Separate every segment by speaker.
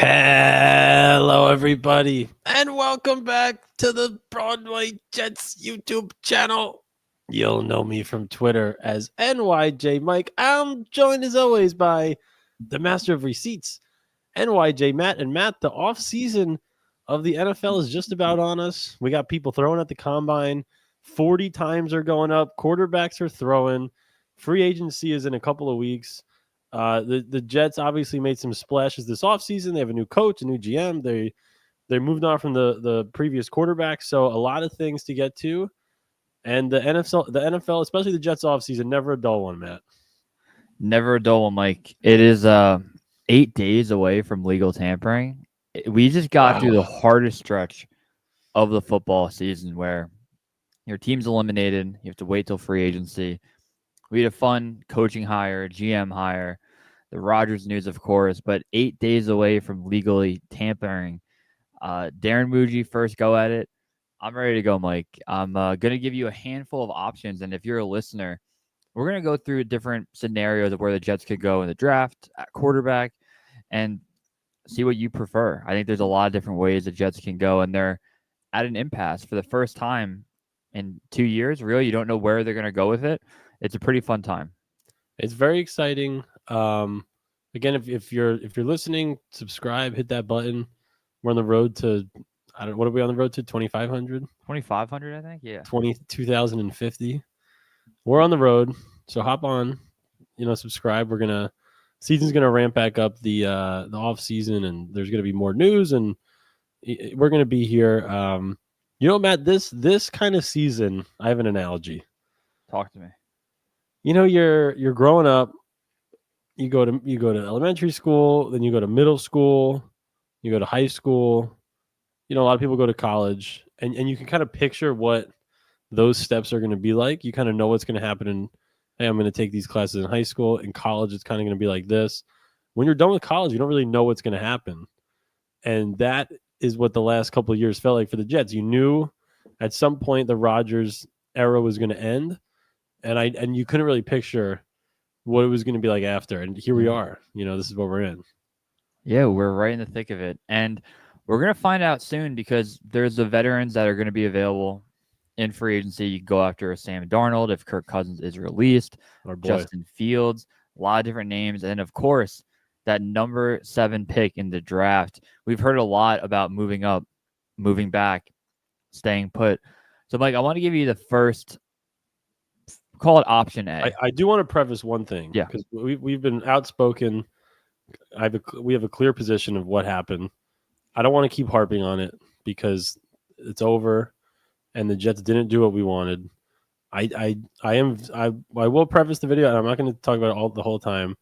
Speaker 1: Hello, everybody, and welcome back to the Broadway Jets YouTube channel. You'll know me from Twitter as NYJ Mike. I'm joined as always by the master of receipts, NYJ Matt. And Matt, the offseason of the NFL is just about on us. We got people throwing at the combine. 40 times are going up. Quarterbacks are throwing. Free agency is in a couple of weeks. The Jets obviously made some splashes this offseason. They have a new coach, a new GM. They moved on from the previous quarterback. So a lot of things to get to. And the NFL, especially the Jets offseason, never a dull one, Matt.
Speaker 2: Never a dull one, Mike. It is 8 days away from legal tampering. We just got through the hardest stretch of the football season where your team's eliminated. You have to wait till free agency. We had a fun coaching hire, GM hire, the Rodgers news, of course, but 8 days away from legally tampering. Darren Muji, first go at it. I'm ready to go, Mike. I'm going to give you a handful of options, and if you're a listener, we're going to go through different scenarios of where the Jets could go in the draft at quarterback and see what you prefer. I think there's a lot of different ways the Jets can go, and they're at an impasse for the first time in 2 years. Really, you don't know where they're going to go with it. It's a pretty fun time.
Speaker 1: It's very exciting. Again, if you're listening, subscribe, hit that button. We're on the road to what are we on the road to? 2,500?
Speaker 2: 2,500, I think. Yeah.
Speaker 1: 2,050. We're on the road, so hop on. Subscribe. Season's gonna ramp back up the off season, and there's gonna be more news, and we're gonna be here. Matt, this kind of season, I have an analogy.
Speaker 2: Talk to me.
Speaker 1: You're growing up. You go to elementary school, then you go to middle school, you go to high school. A lot of people go to college, and you can kind of picture what those steps are going to be like. You kind of know what's going to happen in, hey, I'm going to take these classes in high school. In college, it's kind of going to be like this. When you're done with college, you don't really know what's going to happen. And that is what the last couple of years felt like for the Jets. You knew at some point the Rodgers era was going to end, and you couldn't really picture what it was going to be like after. And here we are. This is what we're in.
Speaker 2: Yeah, we're right in the thick of it. And we're going to find out soon because there's the veterans that are going to be available in free agency. You can go after a Sam Darnold if Kirk Cousins is released, Justin Fields, a lot of different names. And of course, that number 7 pick in the draft. We've heard a lot about moving up, moving back, staying put. So, Mike, I want to give you the first, call it option A.
Speaker 1: I do want to preface one thing.
Speaker 2: Yeah.
Speaker 1: Because we've been outspoken. We have a clear position of what happened. I don't want to keep harping on it because it's over and the Jets didn't do what we wanted. I will preface the video, and I'm not going to talk about it the whole time.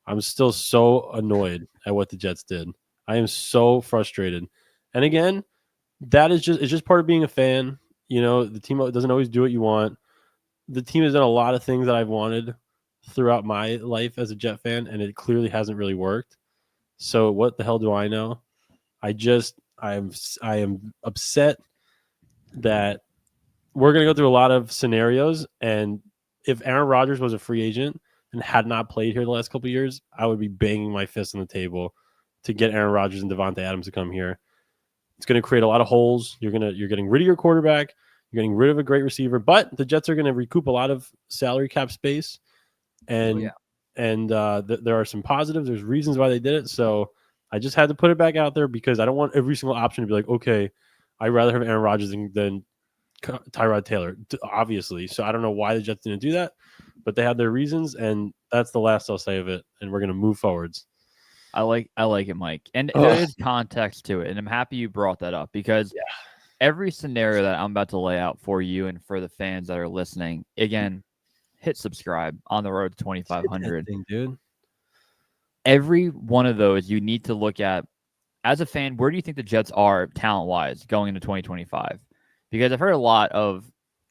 Speaker 1: I'm still so annoyed at what the Jets did. I am so frustrated. And again, it's just part of being a fan. The team doesn't always do what you want. The team has done a lot of things that I've wanted throughout my life as a Jet fan, and it clearly hasn't really worked. So what the hell do I know? I am upset that we're going to go through a lot of scenarios, and if Aaron Rodgers was a free agent and had not played here the last couple of years, I would be banging my fist on the table to get Aaron Rodgers and Devontae Adams to come here. It's going to create a lot of holes. You're getting rid of your quarterback. You're getting rid of a great receiver, but the Jets are going to recoup a lot of salary cap space, and there are some positives. There's reasons why they did it. So I just had to put it back out there because I don't want every single option to be like, okay, I'd rather have Aaron Rodgers than Tyrod Taylor, obviously. So I don't know why the Jets didn't do that, but they had their reasons, and that's the last I'll say of it. And we're going to move forwards.
Speaker 2: I like it, Mike. And there is context to it, and I'm happy you brought that up because every scenario that I'm about to lay out for you and for the fans that are listening, again, hit subscribe on the road to 2,500.
Speaker 1: Dude.
Speaker 2: Every one of those you need to look at as a fan. Where do you think the Jets are talent-wise going into 2025? Because I've heard a lot of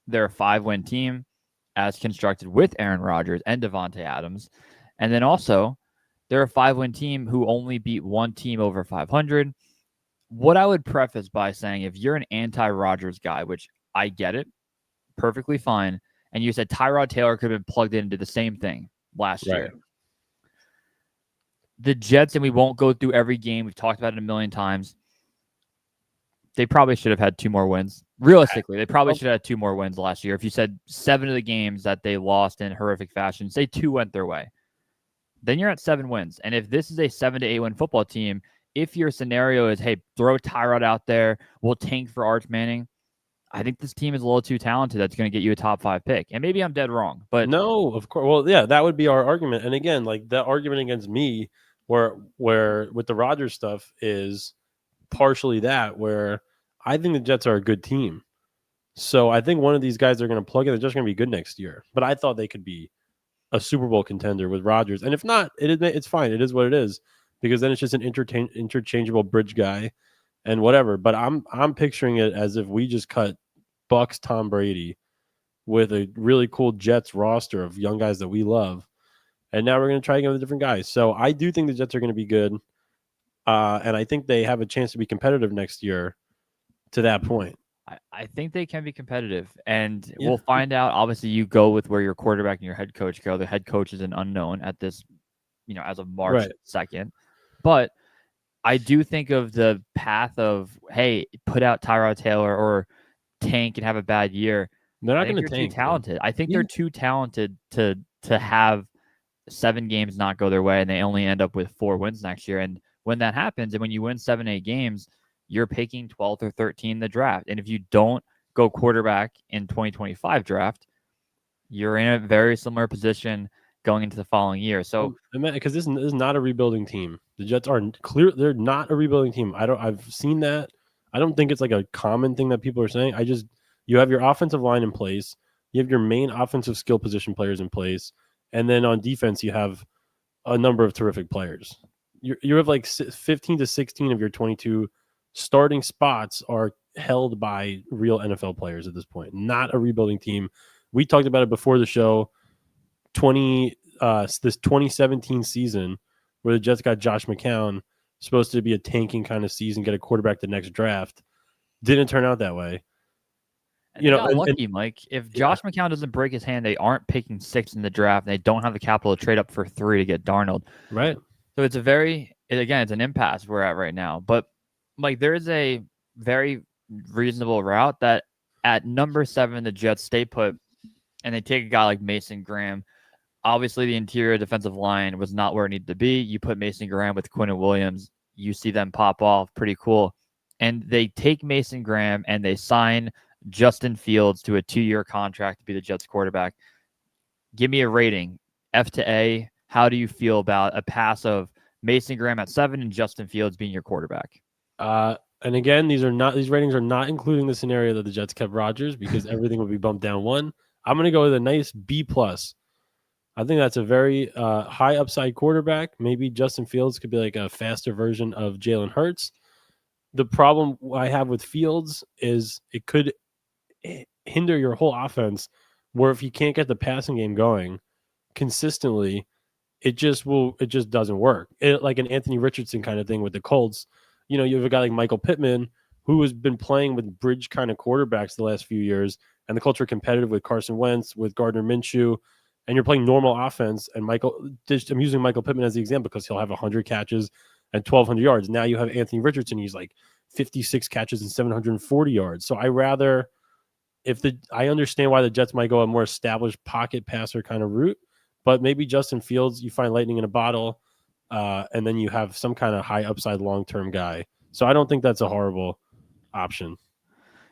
Speaker 2: their 5-win team as constructed with Aaron Rodgers and Devontae Adams. And then also they're a 5-win team who only beat one team over 500. What I would preface by saying, if you're an anti-Rodgers guy, which I get it, perfectly fine, and you said Tyrod Taylor could have been plugged into the same thing last year. the Jets, and we won't go through every game. We've talked about it a million times. They probably should have had 2 more wins. Realistically, they probably should have had 2 more wins last year. If you said 7 of the games that they lost in horrific fashion, say 2 went their way, then you're at 7 wins. And if this is a 7 to 8 win football team, if your scenario is, hey, throw Tyrod out there, we'll tank for Arch Manning, I think this team is a little too talented. That's going to get you a top 5 pick. And maybe I'm dead wrong, but
Speaker 1: no, of course. Well, yeah, that would be our argument. And again, like that argument against me, where with the Rodgers stuff is partially that where I think the Jets are a good team. So I think one of these guys are going to plug in. They're just going to be good next year. But I thought they could be a Super Bowl contender with Rodgers. And if not, it's fine. It is what it is because then it's just an interchangeable bridge guy and whatever. But I'm picturing it as if we just cut Bucks Tom Brady with a really cool Jets roster of young guys that we love. And now we're going to try again with different guys. So I do think the Jets are going to be good. And I think they have a chance to be competitive next year to that point.
Speaker 2: I think they can be competitive, and we'll find out. Obviously, you go with where your quarterback and your head coach go. The head coach is an unknown at this, as of March 2nd. But I do think of the path of, hey, put out Tyrod Taylor or tank and have a bad year.
Speaker 1: They're not going to
Speaker 2: tank.
Speaker 1: Too
Speaker 2: talented. I think they're too talented to have 7 games not go their way, and they only end up with 4 wins next year. And when that happens, and when you win 7, 8 games, you're picking 12th or 13th in the draft. And if you don't go quarterback in 2025 draft, you're in a very similar position going into the following year. So,
Speaker 1: because this is not a rebuilding team. The Jets are clear; they're not a rebuilding team. I've seen that. I don't think it's like a common thing that people are saying. You have your offensive line in place, you have your main offensive skill position players in place, and then on defense you have a number of terrific players. You have like 15 to 16 of your 22 starting spots are held by real NFL players at this point, not a rebuilding team. We talked about it before the show. This 2017 season where the Jets got Josh McCown, supposed to be a tanking kind of season, get a quarterback the next draft. Didn't turn out that way.
Speaker 2: They got lucky, Mike. If Josh McCown doesn't break his hand, they aren't picking 6th in the draft. And they don't have the capital to trade up for 3 to get Darnold.
Speaker 1: Right.
Speaker 2: So it's it's an impasse we're at right now. But Mike, there is a very reasonable route that at number 7, the Jets stay put, and they take a guy like Mason Graham. Obviously, the interior defensive line was not where it needed to be. You put Mason Graham with Quinn and Williams, you see them pop off. Pretty cool. And they take Mason Graham and they sign Justin Fields to a 2-year contract to be the Jets quarterback. Give me a rating, F to A. How do you feel about a pass of Mason Graham at 7 and Justin Fields being your quarterback?
Speaker 1: And again, these ratings are not including the scenario that the Jets kept Rodgers because everything would be bumped down 1. I'm going to go with a nice B+. I think that's a very high upside quarterback. Maybe Justin Fields could be like a faster version of Jalen Hurts. The problem I have with Fields is it could hinder your whole offense, where if you can't get the passing game going consistently, it just doesn't work. Like an Anthony Richardson kind of thing with the Colts. You have a guy like Michael Pittman who has been playing with bridge kind of quarterbacks the last few years, and the Colts are competitive with Carson Wentz, with Gardner Minshew, and you're playing normal offense. And I'm using Michael Pittman as the example because he'll have 100 catches and 1,200 yards. Now you have Anthony Richardson. He's like 56 catches and 740 yards. So I understand why the Jets might go a more established pocket passer kind of route, but maybe Justin Fields, you find lightning in a bottle, and then you have some kind of high upside long-term guy. So I don't think that's a horrible option.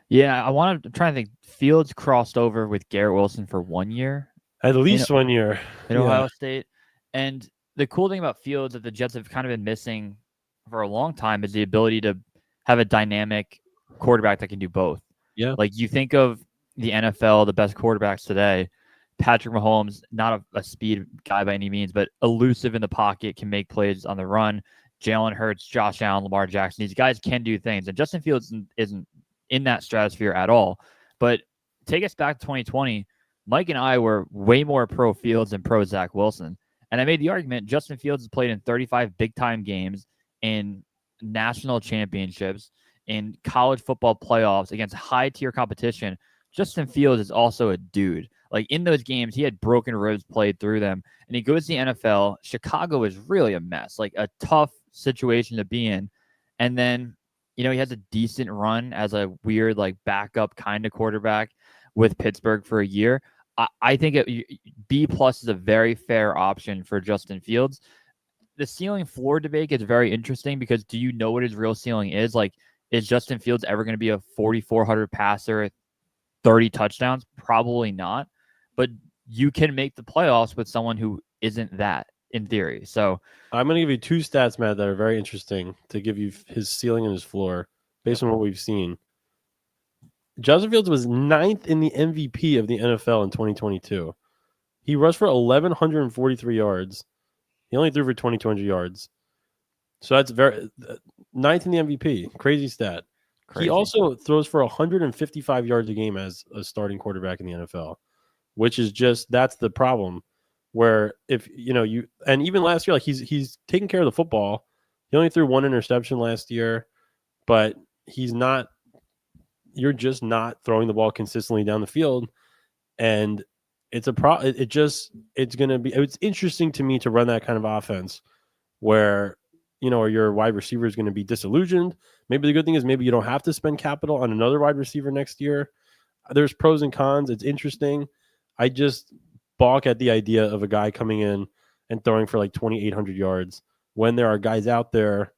Speaker 2: Yeah, I'm trying to think. Fields crossed over with Garrett Wilson for 1 year.
Speaker 1: At least 1 year.
Speaker 2: In Ohio State. And the cool thing about Fields that the Jets have kind of been missing for a long time is the ability to have a dynamic quarterback that can do both.
Speaker 1: Yeah.
Speaker 2: Like you think of the NFL, the best quarterbacks today, Patrick Mahomes, not a speed guy by any means, but elusive in the pocket, can make plays on the run. Jalen Hurts, Josh Allen, Lamar Jackson, these guys can do things. And Justin Fields isn't in that stratosphere at all. But take us back to 2020. Mike and I were way more pro Fields than pro Zach Wilson. And I made the argument Justin Fields has played in 35 big-time games, in national championships, in college football playoffs against high-tier competition. Justin Fields is also a dude. Like in those games, he had broken ribs played through them, and he goes to the NFL. Chicago is really a mess, like a tough situation to be in. And then, he has a decent run as a weird, like backup kind of quarterback with Pittsburgh for a year. I think B plus is a very fair option for Justin Fields. The ceiling floor debate is very interesting because do you know what his real ceiling is? Like, is Justin Fields ever going to be a 4,400 passer, 30 touchdowns? Probably not. But you can make the playoffs with someone who isn't that in theory. So
Speaker 1: I'm going to give you two stats, Matt, that are very interesting to give you his ceiling and his floor based on what we've seen. Justin Fields was 9th in the MVP of the NFL in 2022. He rushed for 1,143 yards. He only threw for 2,200 yards. So that's very 9th in the MVP. Crazy stat.
Speaker 2: crazy.
Speaker 1: He also throws for 155 yards a game as a starting quarterback in the NFL, which is that's the problem. Where if and even last year, like he's taking care of the football. He only threw one interception last year, but he's not. You're just not throwing the ball consistently down the field, and it's a it's going to be. It's interesting to me to run that kind of offense where your wide receiver is going to be disillusioned. Maybe the good thing is maybe you don't have to spend capital on another wide receiver next year. There's pros and cons. It's interesting. I just balk at the idea of a guy coming in and throwing for like 2,800 yards when there are guys out there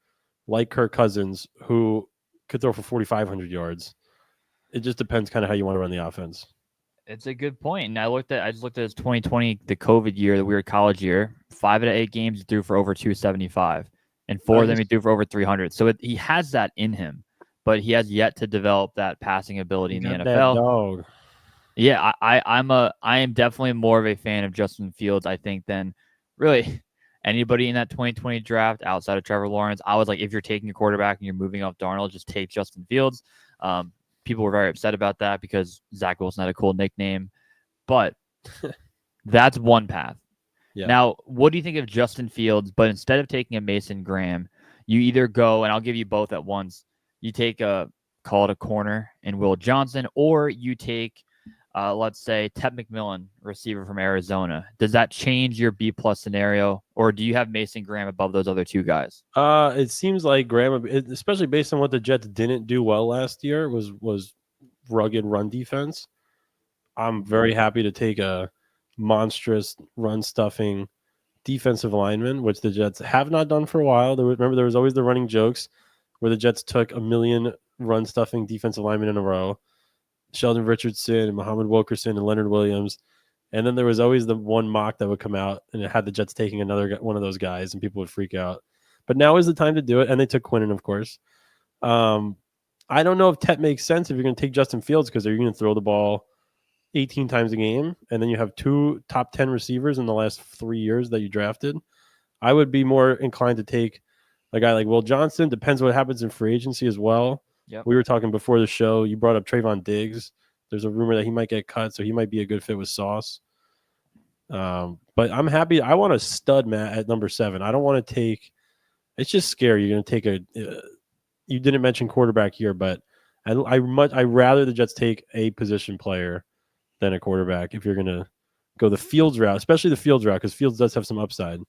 Speaker 1: like Kirk Cousins who could throw for 4,500 yards. It just depends kind of how you want to run the offense.
Speaker 2: It's a good point. And I just looked at his 2020, the COVID year, the weird college year. 5 out of 8 games he threw for over 275, and 4 of them he threw for over 300. So he has that in him, but he has yet to develop that passing ability in the NFL.
Speaker 1: That dog.
Speaker 2: Yeah, I am definitely more of a fan of Justin Fields, I think, than really anybody in that 2020 draft outside of Trevor Lawrence. I was like, if you're taking a quarterback and you're moving off Darnold, just take Justin Fields. People were very upset about that because Zach Wilson had a cool nickname, but that's one path. Yeah. Now, what do you think of Justin Fields? But instead of taking a Mason Graham, you either go, and I'll give you both at once. You take call it a corner in Will Johnson, or you take, let's say, Ted McMillan, receiver from Arizona. Does that change your B plus scenario, or do you have Mason Graham above those other two guys?
Speaker 1: It seems like Graham, especially based on what the Jets didn't do well last year, was rugged run defense. I'm very happy to take a monstrous run stuffing defensive lineman, which the Jets have not done for a while. Remember, there was always the running jokes where the Jets took a million run stuffing defensive linemen in a row. Sheldon Richardson and Muhammad Wilkerson and Leonard Williams. And then there was always the one mock that would come out and it had the Jets taking another one of those guys and people would freak out. But now is the time to do it. And they took Quinnen, of course. I don't know if Tet makes sense if you're going to take Justin Fields because are you going to throw the ball 18 times a game and then you have 2 top 10 receivers in the last 3 years that you drafted? I would be more inclined to take a guy like Will Johnson. Depends what happens in free agency as well. Yep. We were talking before the show. You brought up Trayvon Diggs. There's a rumor that he might get cut, so he might be a good fit with Sauce. But I'm happy. I want a stud, Matt, at number 7. I don't want to take – it's just scary. You're going to take a you didn't mention quarterback here, but I rather the Jets take a position player than a quarterback if you're going to go the Fields route, especially the Fields route because Fields does have some upside.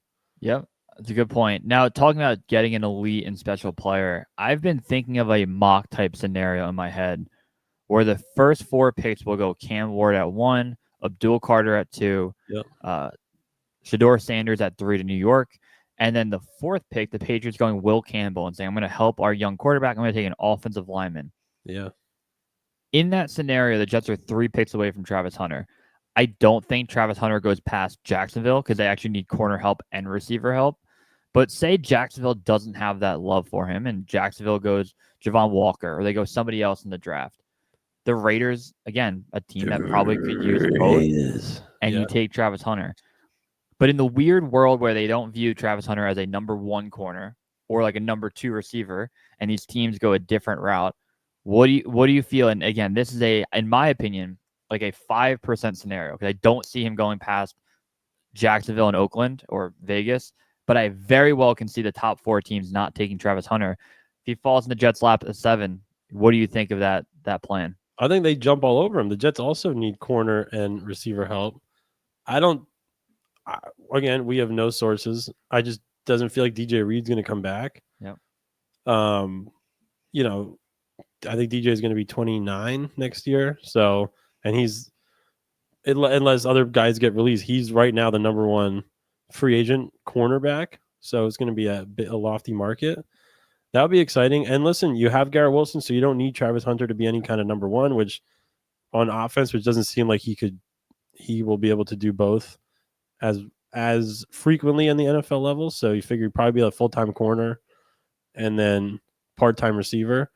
Speaker 2: Yep. That's a good point. Now, talking about getting an elite and special player, I've been thinking of a mock type scenario in my head where the first 4 picks will go Cam Ward at 1, Abdul Carter at 2, Shedeur Sanders at 3 to New York, and then the 4th pick, the Patriots going Will Campbell and saying, I'm going to help our young quarterback. I'm going to take an offensive lineman.
Speaker 1: Yeah.
Speaker 2: In that scenario, the Jets are 3 picks away from Travis Hunter. I don't think Travis Hunter goes past Jacksonville because they actually need corner help and receiver help. But say Jacksonville doesn't have that love for him and Jacksonville goes Javon Walker or they go somebody else in the draft. The Raiders, again, a team that probably could use both, and you take Travis Hunter. But in the weird world where they don't view Travis Hunter as a number 1 corner or like a number 2 receiver, and these teams go a different route, what do you feel? And again, this is in my opinion, like a 5% scenario because I don't see him going past Jacksonville and Oakland or Vegas, but I very well can see the top 4 teams not taking Travis Hunter. If he falls in the Jets' lap at 7, what do you think of that plan?
Speaker 1: I think they jump all over him. The Jets also need corner and receiver help. I don't. I, again, we have no sources. I just doesn't feel like DJ Reed's going to come back.
Speaker 2: Yep.
Speaker 1: Um, you know, I think DJ is going to be 29 next year. So, and he's unless other guys get released, he's right now the number one free agent cornerback. So it's going to be a lofty market. That would be exciting. And listen, you have Garrett Wilson, so you don't need Travis Hunter to be any kind of number one, which on offense, which doesn't seem like he will be able to do both as frequently in the NFL level. So you figure he'd probably be a full-time corner and then part-time receiver.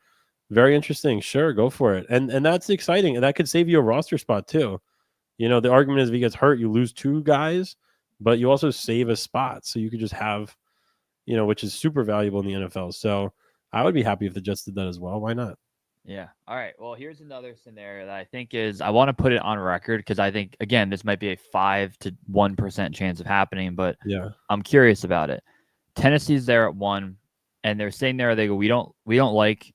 Speaker 1: Very interesting. Sure, go for it. And that's exciting. And that could save you a roster spot too. You know, the argument is if he gets hurt, you lose two guys, but you also save a spot. So you could just have, which is super valuable in the NFL. So I would be happy if the Jets did that as well. Why not?
Speaker 2: Yeah. All right. Well, here's another scenario that I think I want to put it on record because I think, again, this might be a 5 to 1% chance of happening, but
Speaker 1: yeah,
Speaker 2: I'm curious about it. Tennessee's there at 1, and they're saying there, they go, we don't like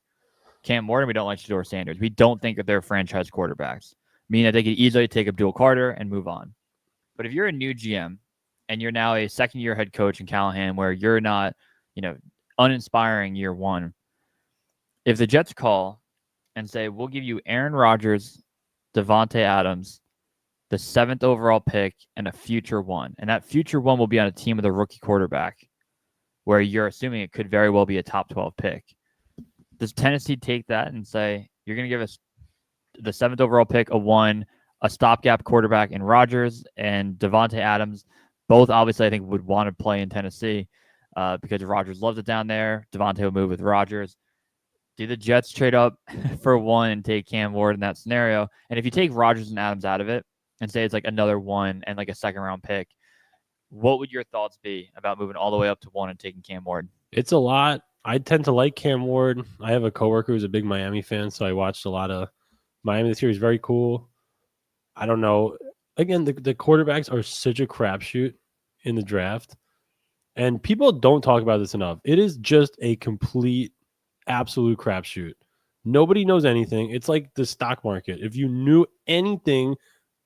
Speaker 2: Cam Morton, we don't like Shedeur Sanders. We don't think that they're franchise quarterbacks, meaning that they could easily take Abdul Carter and move on. But if you're a new GM and you're now a second-year head coach in Callahan where you're not, uninspiring year one, if the Jets call and say, we'll give you Aaron Rodgers, Devontae Adams, the 7th overall pick, and a future one. And that future one will be on a team with a rookie quarterback where you're assuming it could very well be a top 12 pick. Does Tennessee take that and say, you're going to give us the 7th overall pick, a 1, a stopgap quarterback in Rodgers and Devontae Adams? Both obviously I think would want to play in Tennessee because Rodgers loves it down there. Devontae will move with Rodgers. Do the Jets trade up for 1 and take Cam Ward in that scenario? And if you take Rodgers and Adams out of it and say it's like another 1 and like a second-round pick, what would your thoughts be about moving all the way up to 1 and taking Cam Ward?
Speaker 1: It's a lot. I tend to like Cam Ward. I have a coworker who's a big Miami fan, so I watched a lot of Miami this year. He's very cool. I don't know. Again, the quarterbacks are such a crapshoot in the draft, and people don't talk about this enough. It is just a complete absolute crapshoot. Nobody knows anything. It's like the stock market. If you knew anything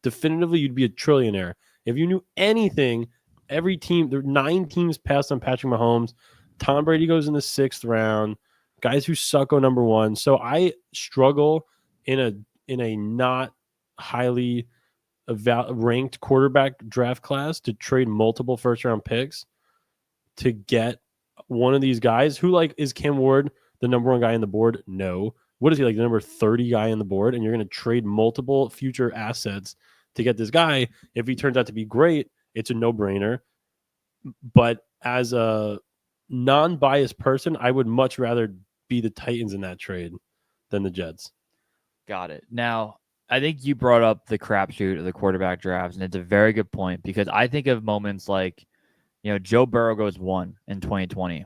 Speaker 1: definitively, you'd be a trillionaire. If you knew anything, every team, there are 9 teams passed on Patrick Mahomes. Tom Brady goes in the 6th round. Guys who suck go number 1. So I struggle in a not highly ranked quarterback draft class to trade multiple first-round picks to get one of these guys who, like, is Cam Ward the number 1 guy on the board? No. What is he, like the number 30 guy on the board? And you're going to trade multiple future assets to get this guy. If he turns out to be great, it's a no-brainer. But as a non-biased person, I would much rather be the Titans in that trade than the Jets.
Speaker 2: Got it. Now, I think you brought up the crapshoot of the quarterback drafts, and it's a very good point because I think of moments like, Joe Burrow goes 1 in 2020.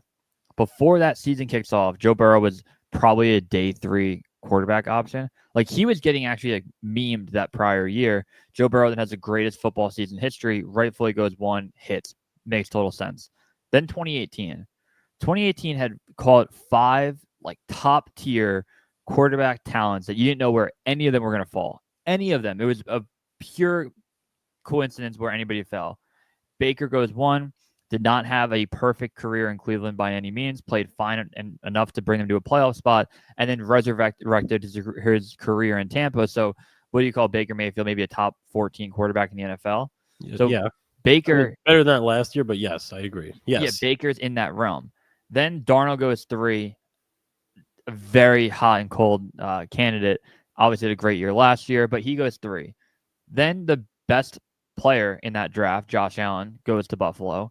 Speaker 2: Before that season kicks off, Joe Burrow was probably a day 3 quarterback option. Like, he was getting actually like memed that prior year. Joe Burrow then has the greatest football season history, rightfully goes 1, hits, makes total sense. Then 2018 had called 5 like top tier quarterback talents that you didn't know where any of them were going to fall. Any of them. It was a pure coincidence where anybody fell. Baker goes 1. Did not have a perfect career in Cleveland by any means, played fine and enough to bring them to a playoff spot, and then resurrected his career in Tampa. So what do you call Baker Mayfield? Maybe a top 14 quarterback in the NFL? So
Speaker 1: yeah.
Speaker 2: Baker...
Speaker 1: better than that last year, but yes, I agree. Yes.
Speaker 2: Yeah, Baker's in that realm. Then Darnold goes 3, a very hot and cold candidate. Obviously had a great year last year, but he goes 3. Then the best player in that draft, Josh Allen, goes to Buffalo.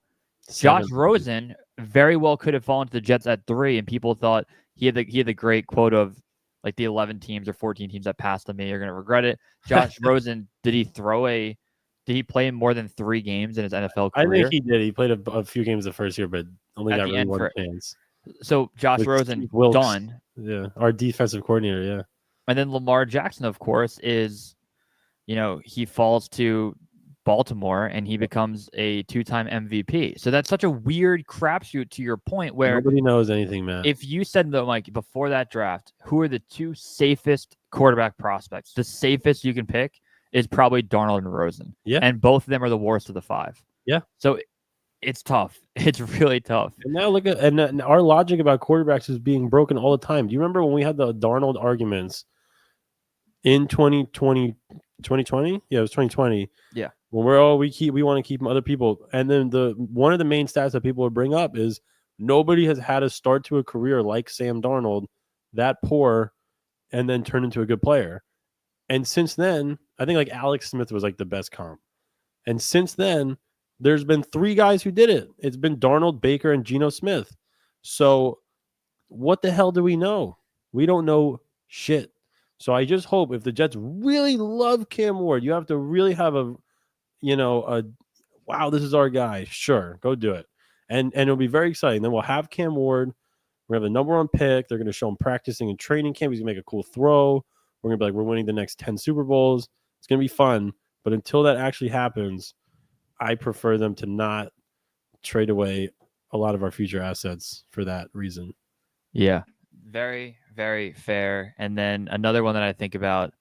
Speaker 2: Josh Rosen very well could have fallen to the Jets at 3, and people thought he had the great quote of like the 11 teams or 14 teams that passed on me are going to regret it. Josh Rosen, did he play in more than 3 games in his NFL career?
Speaker 1: I think he did. He played a few games the first year, but only got really 1 chance.
Speaker 2: So Josh Rosen, done.
Speaker 1: Yeah, our defensive coordinator, yeah.
Speaker 2: And then Lamar Jackson, of course, is, he falls to Baltimore and he becomes a 2-time MVP. So that's such a weird crapshoot to your point where
Speaker 1: Nobody knows anything, Matt.
Speaker 2: if you said though, Mike, before that draft, who are the 2 safest quarterback prospects? The safest you can pick is probably Darnold and Rosen.
Speaker 1: Yeah.
Speaker 2: And both of them are the worst of the 5.
Speaker 1: Yeah.
Speaker 2: So it's tough. It's really tough.
Speaker 1: And now look at and our logic about quarterbacks is being broken all the time. Do you remember when we had the Darnold arguments in 2020? Yeah, it was 2020.
Speaker 2: Yeah.
Speaker 1: When we want to keep other people, and then one of the main stats that people would bring up is nobody has had a start to a career like Sam Darnold, that poor, and then turn into a good player. And since then, I think like Alex Smith was like the best comp. And since then, there's been 3 guys who did it. It's been Darnold, Baker, and Geno Smith. So what the hell do we know? We don't know shit. So I just hope if the Jets really love Cam Ward, you have to really have wow, this is our guy. Sure, go do it. And it'll be very exciting. Then we'll have Cam Ward. We're going to have the number 1 pick. They're going to show him practicing in training camp. He's going to make a cool throw. We're going to be like, we're winning the next 10 Super Bowls. It's going to be fun. But until that actually happens, I prefer them to not trade away a lot of our future assets for that reason.
Speaker 2: Yeah, very, very fair. And then another one that I think about,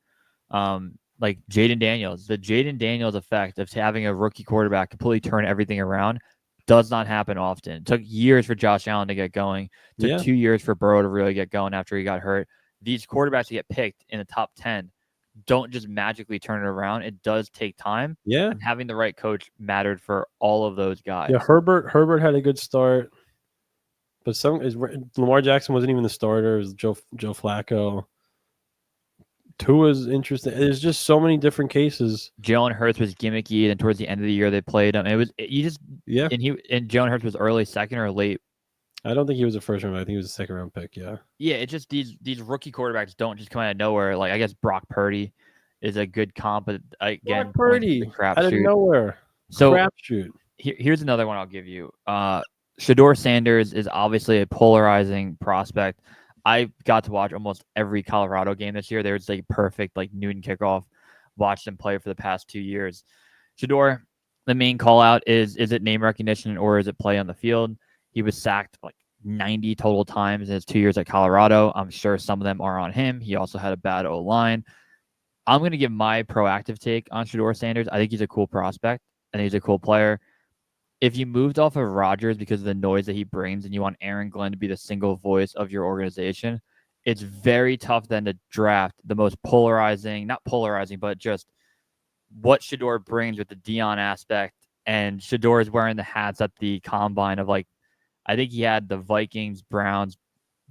Speaker 2: like Jaden Daniels, the Jaden Daniels effect of having a rookie quarterback completely turn everything around does not happen often. It took years for Josh Allen to get going. It took 2 years for Burrow to really get going after he got hurt. These quarterbacks that get picked in the top 10 don't just magically turn it around. It does take time.
Speaker 1: Yeah.
Speaker 2: And having the right coach mattered for all of those guys.
Speaker 1: Yeah, Herbert had a good start. But Lamar Jackson wasn't even the starter. It was Joe Flacco. Tua's interesting. There's just so many different cases.
Speaker 2: Jalen Hurts was gimmicky, and towards the end of the year they played him. And Jalen Hurts was early second or late.
Speaker 1: I don't think he was a first round. I think he was a second round pick. Yeah.
Speaker 2: Yeah, it's just these rookie quarterbacks don't just come out of nowhere. Like I guess Brock Purdy is a good comp, but again,
Speaker 1: Brock Purdy out of nowhere.
Speaker 2: So
Speaker 1: crapshoot.
Speaker 2: Here's another one I'll give you. Shedeur Sanders is obviously a polarizing prospect. I got to watch almost every Colorado game this year. There's like perfect like noon kickoff. Watched him play for the past 2 years. Shedeur, the main call out is it name recognition or is it play on the field? He was sacked like 90 total times in his 2 years at Colorado. I'm sure some of them are on him. He also had a bad O-line. I'm going to give my proactive take on Shedeur Sanders. I think he's a cool prospect. I think he's a cool player. If you moved off of Rodgers because of the noise that he brings and you want Aaron Glenn to be the single voice of your organization, it's very tough then to draft the most not polarizing, but just what Shedeur brings with the Dion aspect. And Shedeur is wearing the hats at the combine of like, I think he had the Vikings, Browns,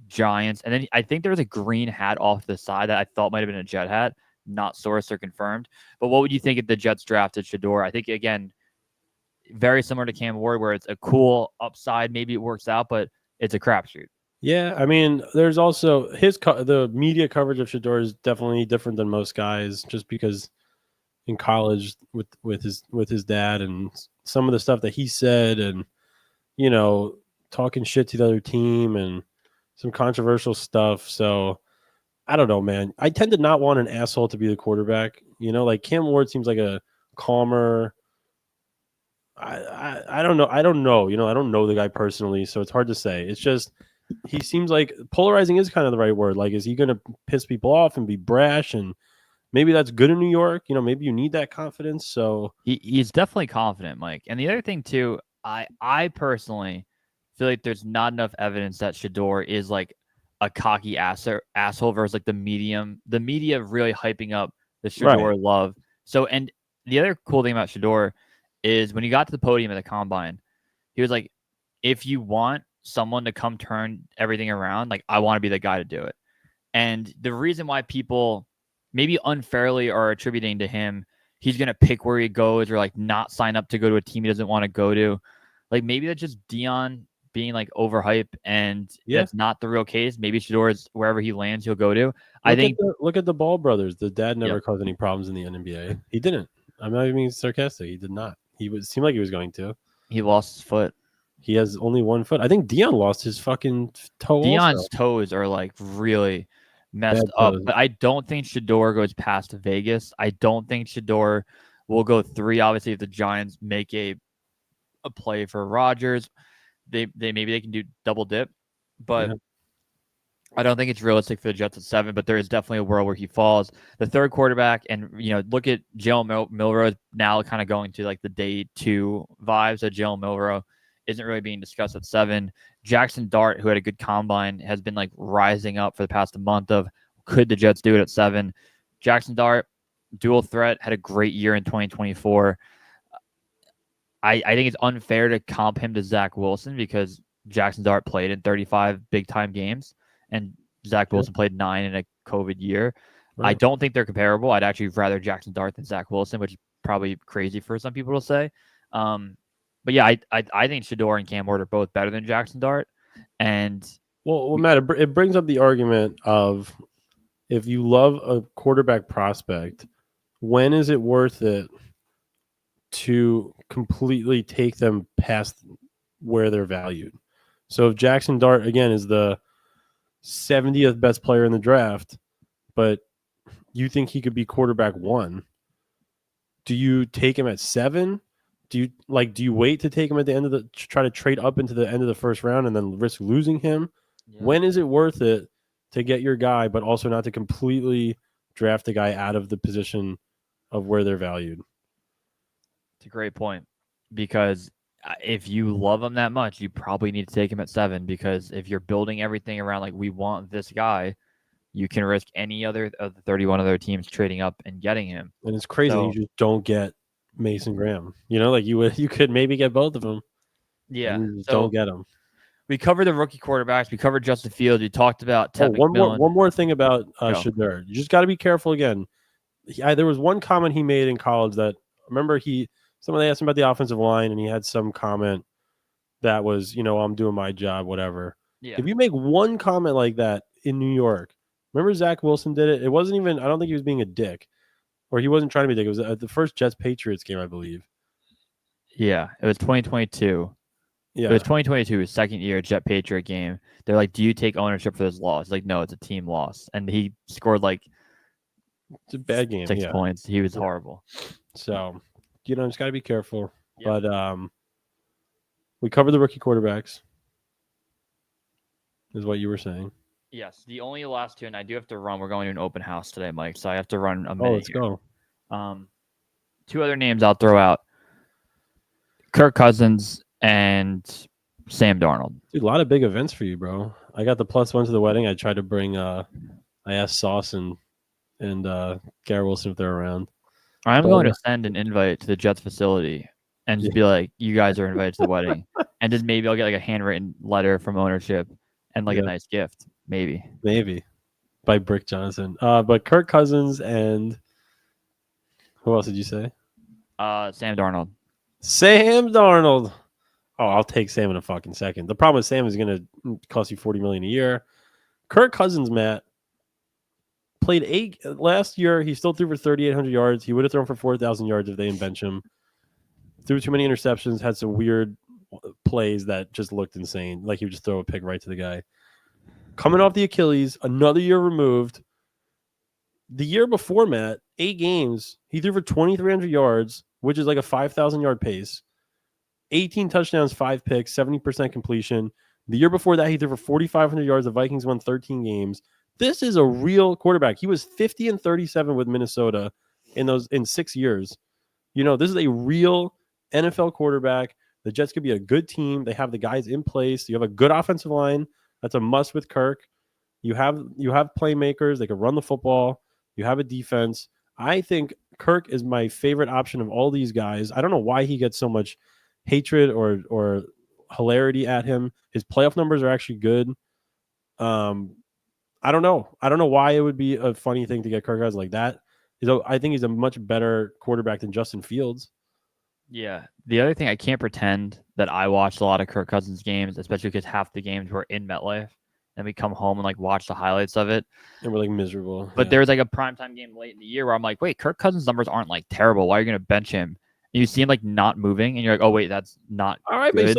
Speaker 2: Giants, and then I think there was a green hat off to the side that I thought might have been a Jet hat, not sourced or confirmed. But what would you think if the Jets drafted Shedeur? I think, again, very similar to Cam Ward, where it's a cool upside. Maybe it works out, but it's a crapshoot.
Speaker 1: Yeah, I mean, there's also the media coverage of Shedeur is definitely different than most guys, just because in college with his dad and some of the stuff that he said, and talking shit to the other team and some controversial stuff. So I don't know, man. I tend to not want an asshole to be the quarterback. Like Cam Ward seems like a calmer. I don't know. I don't know. I don't know the guy personally, so it's hard to say. It's just he seems like polarizing is kind of the right word. Like, is he going to piss people off and be brash? And maybe that's good in New York. Maybe you need that confidence. So
Speaker 2: he's definitely confident, Mike. And the other thing too, I personally feel like there's not enough evidence that Shedeur is like a cocky asshole versus like the media really hyping up the Shedeur love. So, and the other cool thing about Shedeur is when he got to the podium at the combine, he was like, if you want someone to come turn everything around, like I want to be the guy to do it. And the reason why people maybe unfairly are attributing to him, he's going to pick where he goes or like not sign up to go to a team he doesn't want to go to. Like maybe that's just Dion being like overhyped and that's not the real case. Maybe Shedeur is wherever he lands, he'll go to.
Speaker 1: Look at the Ball brothers. The dad never caused any problems in the NBA. He didn't. I'm not even being sarcastic. He did not. Seemed like he was going to.
Speaker 2: He lost his foot.
Speaker 1: He has only one foot. I think Dion lost his fucking toe.
Speaker 2: Dion's toes are like really messed up. But I don't think Shedeur goes past Vegas. I don't think Shedeur We'll go 3. Obviously, if the Giants make a play for Rodgers, they maybe they can do double dip, but
Speaker 1: Yeah.
Speaker 2: I don't think it's realistic for the Jets at 7. But there is definitely a world where he falls. The third quarterback, and look at Jalen Milroe now kind of going to like the day 2 vibes. That Jalen Milroe isn't really being discussed at 7. Jackson Dart, who had a good combine, has been like rising up for the past month of could the Jets do it at 7. Jackson Dart, dual threat, had a great year in 2024. I think it's unfair to comp him to Zach Wilson because Jackson Dart played in 35 big-time games, and Zach Wilson played 9 in a COVID year. Right. I don't think they're comparable. I'd actually rather Jackson Dart than Zach Wilson, which is probably crazy for some people to say. But yeah, I think Shedeur and Cam Ward are both better than Jackson Dart. And
Speaker 1: well, Matt, it brings up the argument of if you love a quarterback prospect, when is it worth it to completely take them past where they're valued? So if Jackson Dart, again, is the 70th best player in the draft, but you think he could be quarterback 1, do you take him at 7? Do you wait to take him at the end of try to trade up into the end of the first round and then risk losing him? Yeah. When is it worth it to get your guy, but also not to completely draft the guy out of the position of where they're valued?
Speaker 2: It's a great point, because if you love him that much, you probably need to take him at 7, because if you're building everything around like we want this guy, you can risk any other of the 31 other teams trading up and getting him.
Speaker 1: And it's crazy you just don't get Mason Graham. Like you could maybe get both of them.
Speaker 2: Yeah,
Speaker 1: and you just don't get them.
Speaker 2: We covered the rookie quarterbacks. We covered Justin Fields. We talked about Ted McMillan.
Speaker 1: One more thing about Shedeur. You just got to be careful again. There was one comment he made in college that, remember, somebody asked him about the offensive line, and he had some comment that was, I'm doing my job, whatever. Yeah. If you make one comment like that in New York, remember Zach Wilson did it? It wasn't even, I don't think he was being a dick, or he wasn't trying to be a dick. It was at the first Jets-Patriots game, I believe.
Speaker 2: Yeah, it was 2022. Yeah. It was 2022, his second year Jet-Patriot game. They're like, do you take ownership for this loss? Like, no, it's a team loss. And he scored
Speaker 1: it's a bad game.
Speaker 2: 6 points. He was horrible.
Speaker 1: So, just got to be careful. Yeah. But we covered the rookie quarterbacks, is what you were saying.
Speaker 2: Yes. The only last 2, and I do have to run. We're going to an open house today, Mike, so I have to run a minute.
Speaker 1: Let's go.
Speaker 2: 2 other names I'll throw out. Kirk Cousins and Sam Darnold.
Speaker 1: Dude, a lot of big events for you, bro. I got the +1 to the wedding. I tried to bring I asked Sauce and Garrett Wilson if they're around.
Speaker 2: I'm going to send an invite to the Jets facility and just be like, you guys are invited to the wedding. And just maybe I'll get like a handwritten letter from ownership and like a nice gift. Maybe by Brick Johnson. But Kirk Cousins and who else did you say? Sam Darnold.
Speaker 1: Sam Darnold. Oh, I'll take Sam in a fucking second. The problem with Sam is going to cost you $40 million a year. Kirk Cousins, Matt, played 8 last year. He still threw for 3,800 yards. He would have thrown for 4,000 yards if they didn't bench him. Threw too many interceptions. Had some weird plays that just looked insane. Like he would just throw a pick right to the guy. Coming off the Achilles, another year removed. The year before, Matt, 8 games, he threw for 2,300 yards, which is like a 5,000 yard pace. 18 touchdowns, 5 picks, 70% completion. The year before that, he threw for 4,500 yards. The Vikings won 13 games. This is a real quarterback. He was 50-37 with Minnesota in 6 years. This is a real NFL quarterback. The Jets could be a good team. They have the guys in place. You have a good offensive line. That's a must with Kirk. You have playmakers. They can run the football. You have a defense. I think Kirk is my favorite option of all these guys. I don't know why he gets so much hatred or hilarity at him. His playoff numbers are actually good. I don't know why it would be a funny thing to get Kirk Cousins like that. I think he's a much better quarterback than Justin Fields.
Speaker 2: Yeah. The other thing, I can't pretend that I watched a lot of Kirk Cousins games, especially because half the games were in MetLife. And we come home and watch the highlights of it.
Speaker 1: And we're miserable.
Speaker 2: But there's a primetime game late in the year where I'm like, wait, Kirk Cousins' numbers aren't terrible. Why are you going to bench him? And you see him not moving, and you're like, oh wait, that's not
Speaker 1: all right.
Speaker 2: Good.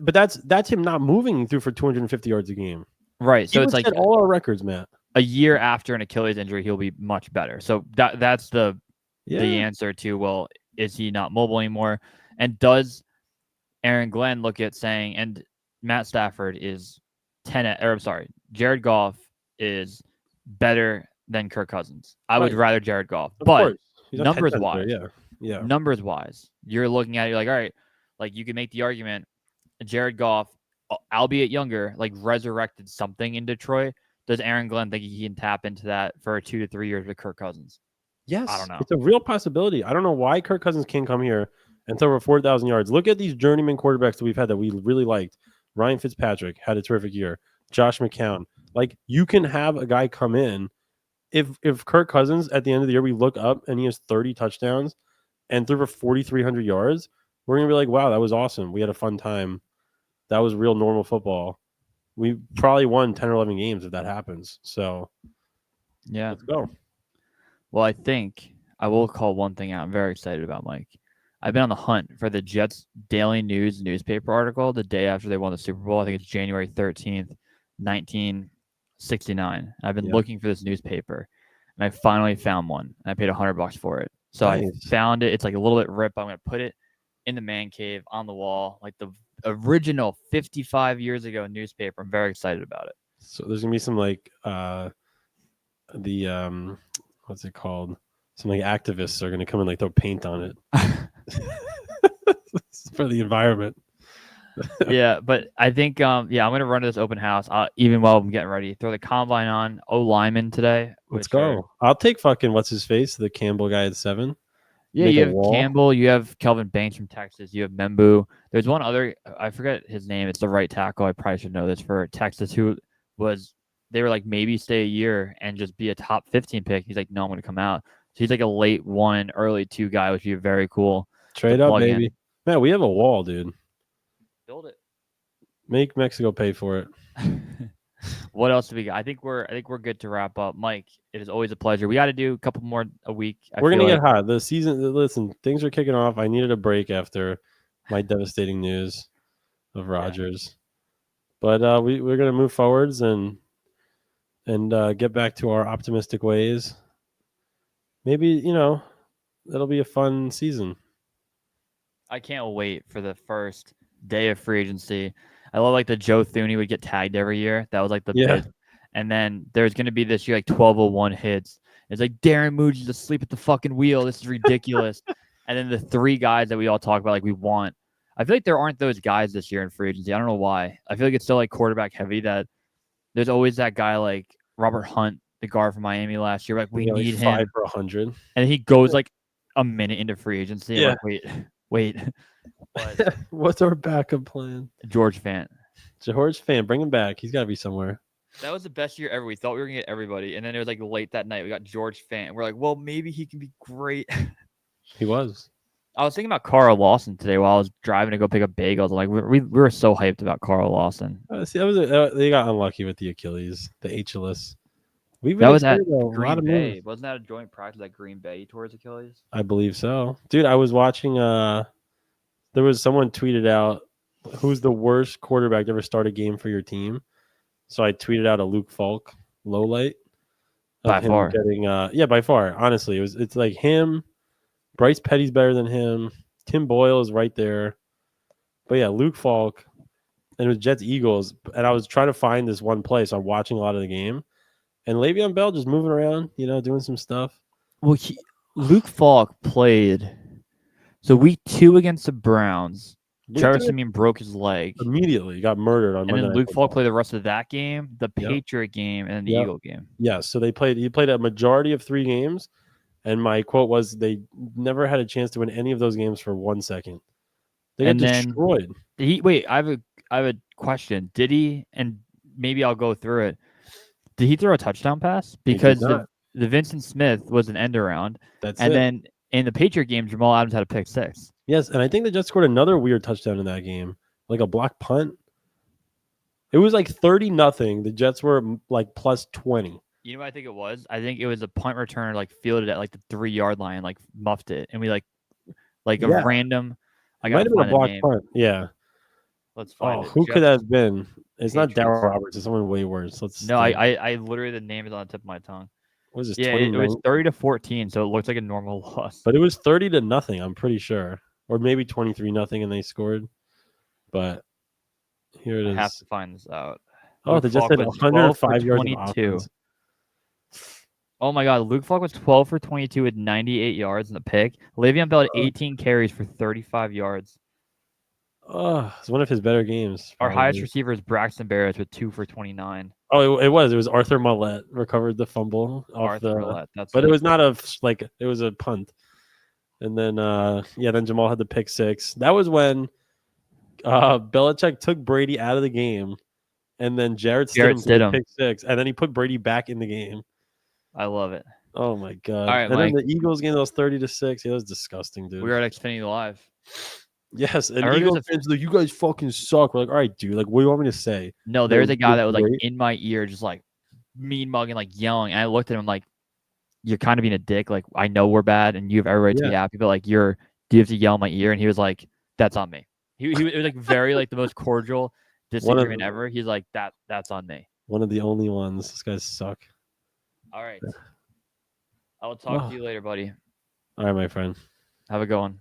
Speaker 1: But that's him not moving. He threw for 250 yards a game.
Speaker 2: Right. So it's
Speaker 1: all our records, Matt.
Speaker 2: A year after an Achilles injury, he'll be much better. So that's the the answer to, well, is he not mobile anymore? And does Aaron Glenn look at saying, and Matt Stafford is Jared Goff is better than Kirk Cousins. I would
Speaker 1: Right.
Speaker 2: rather Jared Goff,
Speaker 1: Of
Speaker 2: but
Speaker 1: course. He's not 10
Speaker 2: numbers
Speaker 1: times better.
Speaker 2: wise,
Speaker 1: Yeah.
Speaker 2: numbers wise, you're looking at it, you're like, all right, like you can make the argument Jared Goff, albeit younger, like resurrected something in Detroit. Does Aaron Glenn think he can tap into that for 2 to 3 years with Kirk Cousins? I don't
Speaker 1: Yes.
Speaker 2: know.
Speaker 1: It's a real possibility. I don't know why Kirk Cousins can't come here and throw over 4,000 yards. Look at these journeyman quarterbacks that we've had that we really liked. Ryan Fitzpatrick had a terrific year. Josh McCown. Like, you can have a guy come in. If Kirk Cousins at the end of the year we look up and he has 30 touchdowns and threw for 4,300 yards, we're gonna be like, wow, that was awesome. We had a fun time. That was real normal football. We probably won 10 or 11 games if that happens. So
Speaker 2: Yeah.
Speaker 1: let's go.
Speaker 2: Well, I think I will call one thing out. I'm very excited about, Mike. I've been on the hunt for the Jets Daily News newspaper article the day after they won the Super Bowl. I think it's January 13th, 1969. I've been
Speaker 1: Yeah.
Speaker 2: looking for this newspaper, and I finally found one. And I paid $100 for it. So I
Speaker 1: Nice.
Speaker 2: found it. It's like a little bit ripped. I'm going to put it in the man cave on the wall, like the original 55 years ago newspaper. I'm very excited about it.
Speaker 1: So there's gonna be some like the what's it called? Some like activists are gonna come and like throw paint on it for the environment.
Speaker 2: Yeah, but I think I'm gonna run to this open house. Even while I'm getting ready, throw the combine on. Lineman today.
Speaker 1: Let's go. I'll take fucking what's his face, the Campbell guy at 7.
Speaker 2: Yeah,
Speaker 1: Make
Speaker 2: you
Speaker 1: a
Speaker 2: have
Speaker 1: wall.
Speaker 2: Campbell, you have Kelvin Banks from Texas, you have Membu. There's one other, I forget his name. It's the right tackle. I probably should know this for Texas, who they were like maybe stay a year and just be a top 15 pick. He's like, no, I'm going to come out. So he's like a late 1, early 2 guy, which would be very cool.
Speaker 1: Trade up, baby. Man, we have a wall, dude.
Speaker 2: Build it.
Speaker 1: Make Mexico pay for it.
Speaker 2: What else do we got? I think we're good to wrap up. Mike, it is always a pleasure. We got to do a couple more a week.
Speaker 1: We're gonna get hot. The season. Listen, things are kicking off. I needed a break after my devastating news of Rodgers, but we're gonna move forwards and get back to our optimistic ways. Maybe that'll be a fun season.
Speaker 2: I can't wait for the first day of free agency. I love like the Joe Thuney would get tagged every year. That was like the big. And then there's going to be this year like 1201 hits. It's like Darren Moody's asleep at the fucking wheel. This is ridiculous. And then the 3 guys that we all talk about, like we want. I feel like there aren't those guys this year in free agency. I don't know why. I feel like it's still like quarterback heavy. That there's always that guy like Robert Hunt, the guard from Miami last year. Like we need him
Speaker 1: 5 for 100,
Speaker 2: and he goes like a minute into free agency.
Speaker 1: Yeah.
Speaker 2: Like, wait. But
Speaker 1: what's our backup plan?
Speaker 2: George Fant,
Speaker 1: bring him back. He's got to be somewhere.
Speaker 2: That was the best year ever. We thought we were gonna get everybody, and then it was like late that night. We got George Fant. We're like, well, maybe he can be great.
Speaker 1: He was.
Speaker 2: I was thinking about Carl Lawson today while I was driving to go pick up bagels. Like we were so hyped about Carl Lawson.
Speaker 1: See, they got unlucky with the Achilles, the HLS.
Speaker 2: That was at Green Bay. Wasn't that a joint practice at Green Bay? He tore his Achilles.
Speaker 1: I believe so, dude. I was watching. There was someone tweeted out who's the worst quarterback to ever start a game for your team. So I tweeted out a Luke Falk low light.
Speaker 2: By far.
Speaker 1: By far. Honestly, it's like him. Bryce Petty's better than him. Tim Boyle is right there. But yeah, Luke Falk. And it was Jets Eagles. And I was trying to find this one play, so I'm watching a lot of the game. And Le'Veon Bell just moving around, doing some stuff.
Speaker 2: Well, Luke Falk played. So week 2 against the Browns. Trevor Siemian broke his leg.
Speaker 1: Immediately. He got murdered on Monday
Speaker 2: And then Luke Falk played the rest of that game, the Patriot game, and then the Eagle game.
Speaker 1: Yes. So he played a majority of 3 games. And my quote was they never had a chance to win any of those games for 1 second. They got destroyed.
Speaker 2: I have a question. Did he, and maybe I'll go through it. Did he throw a touchdown pass? Because the Vincent Smith was an end around. And then in the Patriot game, Jamal Adams had a pick 6.
Speaker 1: Yes, and I think they just scored another weird touchdown in that game, like a block punt. It was like 30-0. The Jets were like plus 20.
Speaker 2: You know what I think it was? I think it was a punt returner like fielded at like the 3-yard line, like muffed it, and we like a random. I got to find a name.
Speaker 1: Punt. Yeah.
Speaker 2: Let's find it.
Speaker 1: Who could that have been? It's not Darryl Roberts. It's someone way worse.
Speaker 2: I literally the name is on the tip of my tongue.
Speaker 1: was this
Speaker 2: Yeah, it was
Speaker 1: 29?
Speaker 2: 30-14, so it looks like a normal loss.
Speaker 1: But it was 30-0. I'm pretty sure, or maybe 23-0, and they scored. But here it
Speaker 2: I have
Speaker 1: is.
Speaker 2: to find this out.
Speaker 1: Oh,
Speaker 2: Luke
Speaker 1: they just
Speaker 2: Falk
Speaker 1: had
Speaker 2: was 12 for
Speaker 1: 105 yards of
Speaker 2: 22.
Speaker 1: offense.
Speaker 2: Oh my God, Luke Falk was 12 for 22 with 98 yards in the pick. Le'Veon Bell had 18 carries for 35 yards.
Speaker 1: Oh, it's one of his better games.
Speaker 2: Our highest
Speaker 1: Probably.
Speaker 2: receiver is Braxton Berrios with 2 for 29.
Speaker 1: Oh, it was. It was Arthur Millette recovered the fumble off
Speaker 2: Arthur
Speaker 1: the.
Speaker 2: Millette, that's
Speaker 1: But
Speaker 2: it.
Speaker 1: it was not it was a punt. And then then Jamal had the pick six. That was when Belichick took Brady out of the game, and then Jarrett Stidham threw the pick six, and then he put Brady back in the game.
Speaker 2: I love it.
Speaker 1: Oh my god!
Speaker 2: All right,
Speaker 1: and
Speaker 2: Mike.
Speaker 1: then the Eagles game that was 30-6. Yeah, that was disgusting, dude.
Speaker 2: We are at Xfinity Live.
Speaker 1: Yes, and
Speaker 2: I heard
Speaker 1: Eagles fans like, you guys fucking suck. We're like, all right, dude. Like, what do you want me to say?
Speaker 2: No, there's a guy that was like in my ear, just like mean mugging, like yelling. And I looked at him like, you're kind of being a dick. Like, I know we're bad and you have every right to be happy, but like, do you have to yell in my ear? And he was like, that's on me. He was like very like the most cordial disagreement ever. He's like, that's on me.
Speaker 1: One of the only ones. These guys suck.
Speaker 2: All right. I will talk to you later, buddy.
Speaker 1: All right, my friend.
Speaker 2: Have a good one.